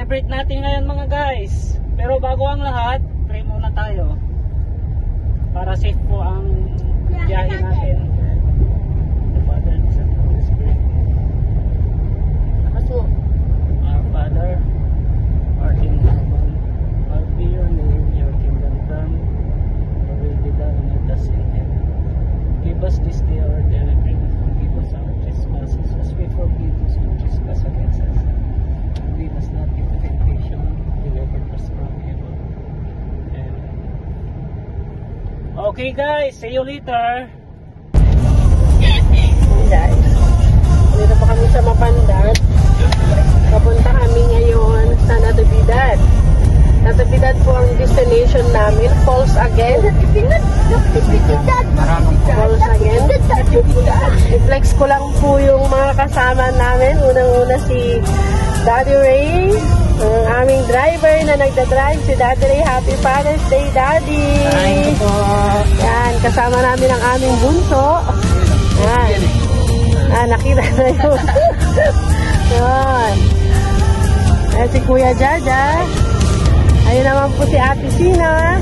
celebrate natin ngayon mga guys. Pero bago ang lahat, pray muna tayo. Para safe po ang biyahe natin. The Father, the Son, and the Holy Spirit. Nakaso. Our Father, art in heaven, hallowed be your name, your kingdom come, your will be done on earth as in heaven. Give us this day our daily bread, and forgive us our trespasses as we forgive those who trespass against us. Lead us not into temptation, deliver us from evil. Amen. Okay guys, see you later. Guys, dito pa kami sa Mapandat. Papunta kami ngayon sa Natividad. Natividad po ang destination namin. Falls again. Falls again. I-flex ko lang po yung mga kasama namin. Unang-una si Daddy Ray, ang aming driver na nagdadrive. Si Daddy Ray, Happy Father's Day, Daddy! Thank you po. Yan, kasama namin ang aming bunso. Yan. Nakita na yun. Yan. Ayan si Kuya Jaja. Ayun naman po si Ate Sina.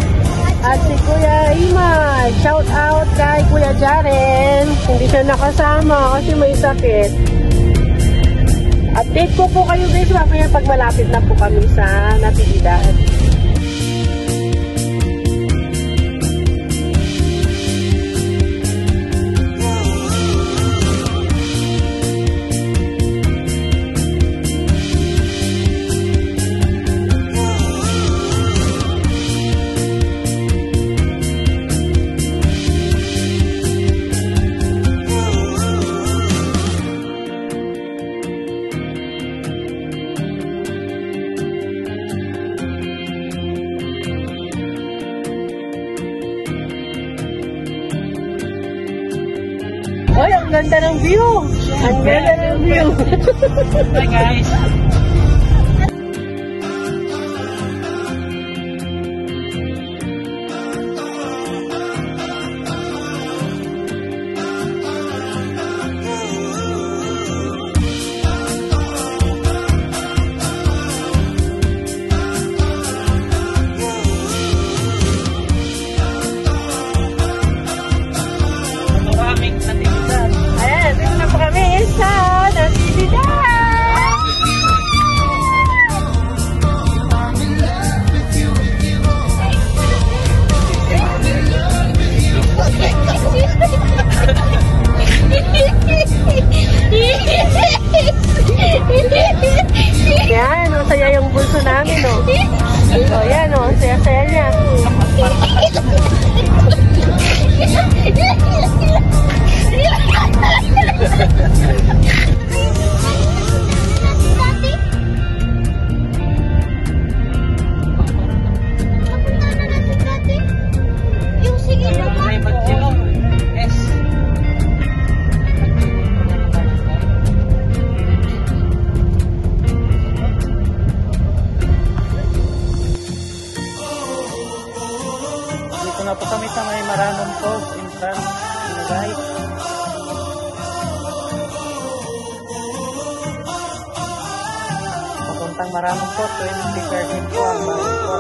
At si Kuya Imad. Shout out kay Kuya Jaren. Hindi siya nakasama kasi may sakit. Update po kayo guys mamaya pag malapit na po kami sa Natividad. Oy, ang ganda ng view! Ang ganda ng view! Hi guys! Ayan, dito na po kami sa Natividad! Yan, o, saya yung bulso namin, o. O, yan, o, saya-saya niya. Dito na po kami sa may Maramon Falls in front on the right. Papuntang Maramon po, 2013 po ang Maramon po.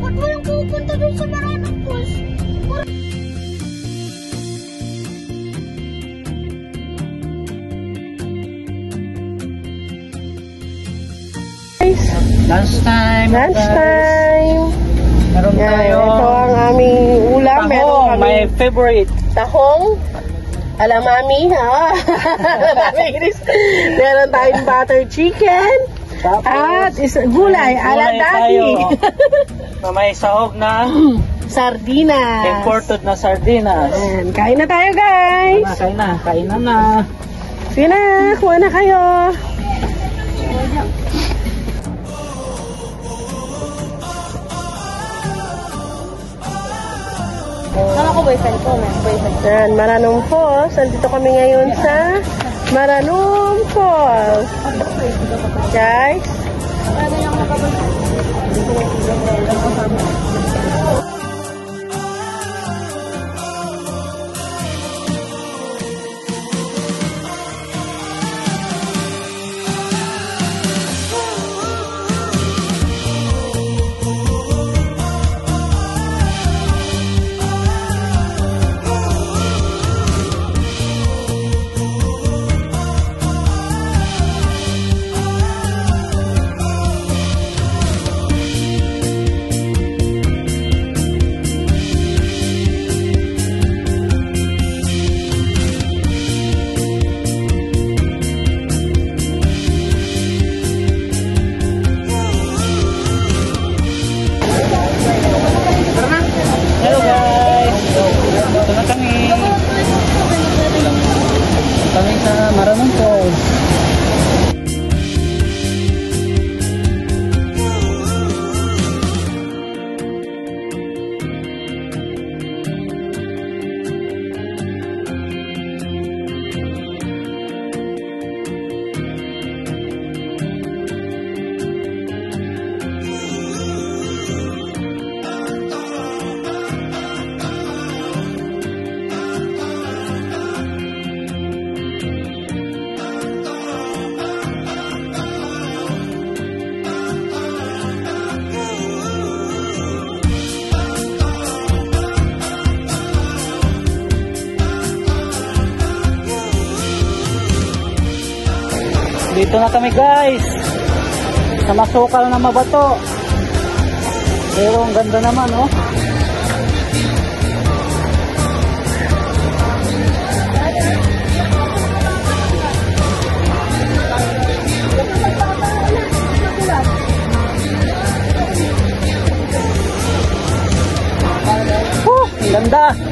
Ba't mo yung pupunta doon sa Maramon Falls? Lunchtime! Lunchtime! Meron Yan, tayo. ito ang aming ulam. Meron Tahong, kami my favorite. tahong. Alamami, ha? Alamami, Chris. Meron tayong butter chicken. Tapos, At gulay, ala gulay daddy. tayo. na may sahog na Sardinas. imported na sardinas. Ayan, kain na tayo guys. Kain na. Sige na, kuha na kayo. Kala ko boyfriend ko, may boyfriend. Ayan, Maranong Falls. Nandito kami ngayon sa Maranong Falls. Guys. Ano yung nakabalik? Hello guys! Dito na kami. Kami sa Maranong Falls. Dito na kami guys sa masukal na mabato, pero ang ganda naman oh. Ang ganda.